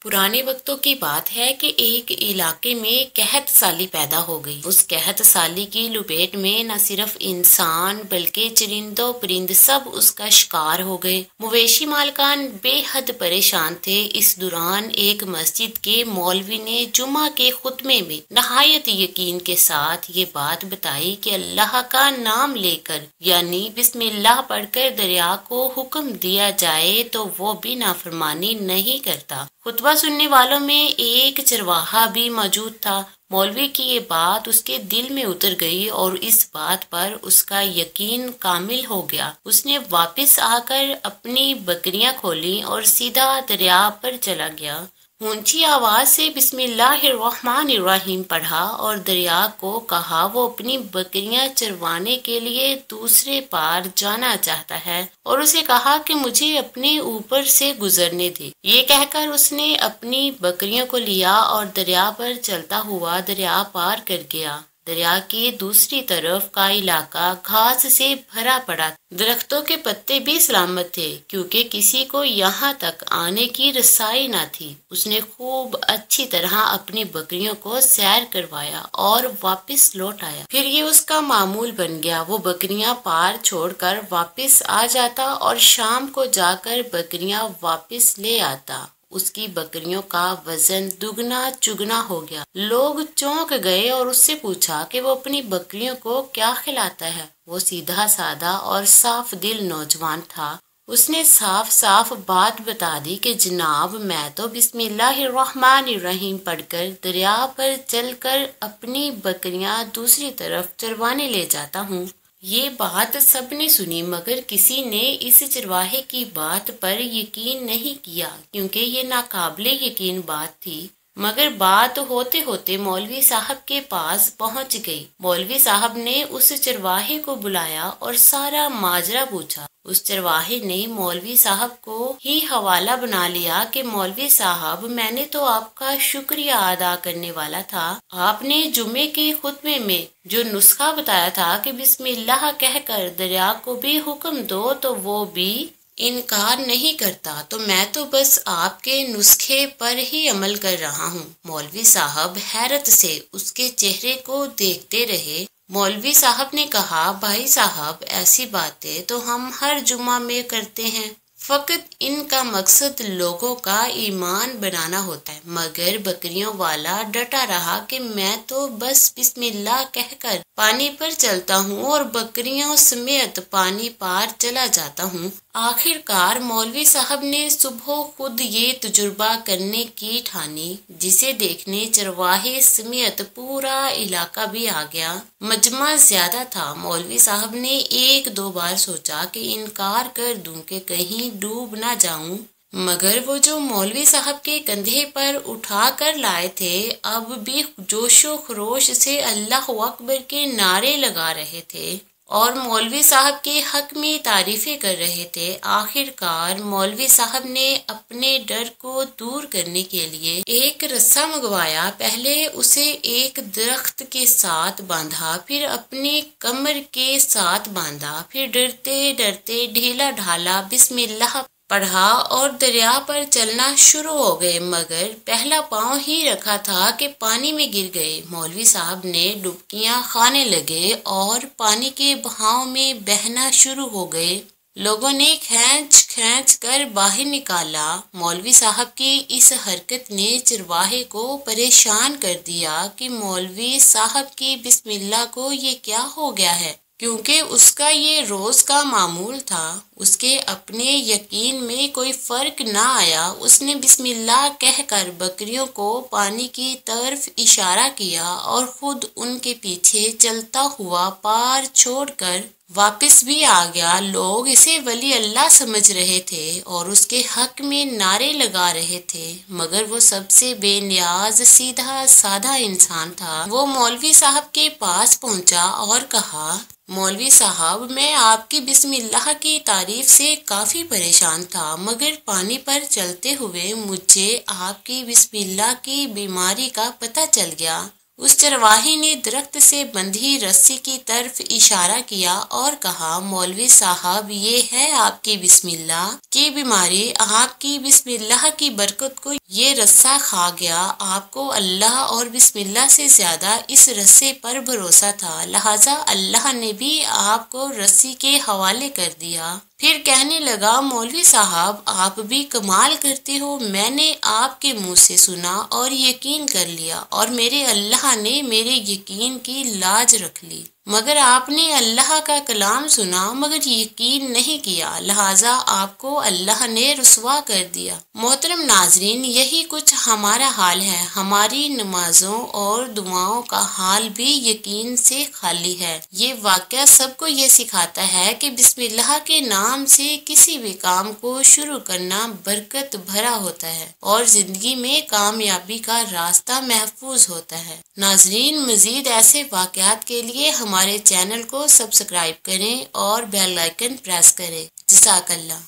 پرانے وقتوں کی بات ہے کہ ایک علاقے میں قحط سالی پیدا ہو گئی۔ اس قحط سالی کی لپیٹ میں نہ صرف انسان بلکہ چرند و پرند سب اس کا شکار ہو گئے۔ مویشی مالکان بے حد پریشان تھے۔ اس دوران ایک مسجد کے مولوی نے جمعہ کے خطبے میں نہایت یقین کے ساتھ یہ بات بتائی کہ اللہ کا نام لے کر یعنی بسم اللہ پڑھ کر دریا کو حکم دیا جائے تو وہ بھی نافرمانی نہیں کرتا۔ خطبہ سننے والوں میں ایک چرواہا بھی موجود تھا۔ مولوی کی یہ بات اس کے دل میں اتر گئی اور اس بات پر اس کا یقین کامل ہو گیا۔ اس نے واپس آ کر اپنی بکریاں کھولیں اور سیدھا دریا پر چلا گیا۔ اونچی آواز سے بسم اللہ الرحمن الرحیم پڑھا اور دریا کو کہا وہ اپنی بکریاں چروانے کے لیے دوسرے پار جانا چاہتا ہے اور اسے کہا کہ مجھے اپنے اوپر سے گزرنے دے۔ یہ کہہ کر اس نے اپنی بکریوں کو لیا اور دریا پر چلتا ہوا دریا پار کر گیا۔ دریا کی دوسری طرف کا علاقہ گھاس سے بھرا پڑا، درختوں کے پتے بھی سلامت تھے کیونکہ کسی کو یہاں تک آنے کی رسائی نہ تھی۔ اس نے خوب اچھی طرح اپنی بکریوں کو سیر کروایا اور واپس لوٹ آیا۔ پھر یہ اس کا معمول بن گیا، وہ بکریاں پار چھوڑ کر واپس آ جاتا اور شام کو جا کر بکریاں واپس لے آتا۔ اس کی بکریوں کا وزن دگنا چگنا ہو گیا۔ لوگ چونک گئے اور اس سے پوچھا کہ وہ اپنی بکریوں کو کیا کھلاتا ہے۔ وہ سیدھا سادہ اور صاف دل نوجوان تھا۔ اس نے صاف صاف بات بتا دی کہ جناب میں تو بسم اللہ الرحمن الرحیم پڑھ کر دریا پر چل کر اپنی بکریاں دوسری طرف چروانے لے جاتا ہوں۔ یہ بات سب نے سنی مگر کسی نے اس چرواہے کی بات پر یقین نہیں کیا کیونکہ یہ ناقابل یقین بات تھی۔ مگر بات ہوتے ہوتے مولوی صاحب کے پاس پہنچ گئی۔ مولوی صاحب نے اس چرواہے کو بلایا اور سارا ماجرا پوچھا۔ اس چرواہے نے مولوی صاحب کو ہی حوالہ بنا لیا کہ مولوی صاحب میں نے تو آپ کا شکریہ ادا کرنے والا تھا۔ آپ نے جمعے کے خطبے میں جو نسخہ بتایا تھا کہ بسم اللہ کہہ کر دریا کو بھی حکم دو تو وہ بھی انکار نہیں کرتا، تو میں تو بس آپ کے نسخے پر ہی عمل کر رہا ہوں۔ مولوی صاحب حیرت سے اس کے چہرے کو دیکھتے رہے۔ مولوی صاحب نے کہا بھائی صاحب ایسی باتیں تو ہم ہر جمعہ میں کرتے ہیں، فقط ان کا مقصد لوگوں کا ایمان بنانا ہوتا ہے۔ مگر بکریوں والا ڈٹا رہا کہ میں تو بس بسم اللہ کہہ کر پانی پر چلتا ہوں اور بکریوں سمیت پانی پار چلا جاتا ہوں۔ آخر کار مولوی صاحب نے صبح خود یہ تجربہ کرنے کی ٹھانی، جسے دیکھنے چرواہے سمیت پورا علاقہ بھی آ گیا۔ مجمع زیادہ تھا۔ مولوی صاحب نے ایک دو بار سوچا کہ انکار کر دوں کہ کہیں ڈوب نہ جاؤں، مگر وہ جو مولوی صاحب کے کندھے پر اٹھا کر لائے تھے اب بھی جوش و خروش سے اللہ اکبر کے نعرے لگا رہے تھے اور مولوی صاحب کے حق میں تعریفیں کر رہے تھے۔ آخر کار مولوی صاحب نے اپنے ڈر کو دور کرنے کے لیے ایک رسا منگوایا۔ پہلے اسے ایک درخت کے ساتھ باندھا، پھر اپنے کمر کے ساتھ باندھا، پھر ڈرتے ڈرتے ڈھیلا ڈھالا بسم اللہ پڑھا اور دریا پر چلنا شروع ہو گئے، مگر پہلا پاؤں ہی رکھا تھا کہ پانی میں گر گئے۔ مولوی صاحب نے ڈبکیاں کھانے لگے اور پانی کے بہاؤ میں بہنا شروع ہو گئے۔ لوگوں نے کھینچ کھینچ کر باہر نکالا۔ مولوی صاحب کی اس حرکت نے چرواہے کو پریشان کر دیا کہ مولوی صاحب کی بسم اللہ کو یہ کیا ہو گیا ہے، کیونکہ اس کا یہ روز کا معمول تھا۔ اس کے اپنے یقین میں کوئی فرق نہ آیا۔ اس نے بسم اللہ کہہ کر بکریوں کو پانی کی طرف اشارہ کیا اور خود ان کے پیچھے چلتا ہوا پار چھوڑ کر واپس بھی آ گیا۔ لوگ اسے ولی اللہ سمجھ رہے تھے اور اس کے حق میں نعرے لگا رہے تھے، مگر وہ سب سے بے نیاز سیدھا سادہ انسان تھا۔ وہ مولوی صاحب کے پاس پہنچا اور کہا مولوی صاحب میں آپ کی بسم اللہ کی تعریف سے کافی پریشان تھا، مگر پانی پر چلتے ہوئے مجھے آپ کی بسم اللہ کی بیماری کا پتہ چل گیا۔ اس چرواہے نے درخت سے بندھی رسی کی طرف اشارہ کیا اور کہا مولوی صاحب یہ ہے آپ کی بسم اللہ کی بیماری، آپ کی بسم اللہ کی برکت کو یہ رسہ کھا گیا۔ آپ کو اللہ اور بسم اللہ سے زیادہ اس رسے پر بھروسہ تھا، لہٰذا اللہ نے بھی آپ کو رسی کے حوالے کر دیا۔ پھر کہنے لگا، مولوی صاحب آپ بھی کمال کرتے ہو، میں نے آپ کے منہ سے سنا اور یقین کر لیا، اور میرے اللہ نے میرے یقین کی لاج رکھ لی، مگر آپ نے اللہ کا کلام سنا مگر یقین نہیں کیا، لہٰذا آپ کو اللہ نے رسوا کر دیا۔ محترم ناظرین، یہی کچھ ہمارا حال ہے، ہماری نمازوں اور دعاؤں کا حال بھی یقین سے خالی ہے۔ یہ واقعہ سب کو یہ سکھاتا ہے کہ بسم اللہ کے نام سے کسی بھی کام کو شروع کرنا برکت بھرا ہوتا ہے اور زندگی میں کامیابی کا راستہ محفوظ ہوتا ہے۔ ناظرین، مزید ایسے واقعات کے لیے ہمارے چینل کو سبسکرائب کریں اور بیل آئیکن پریس کریں۔ جزاک اللہ۔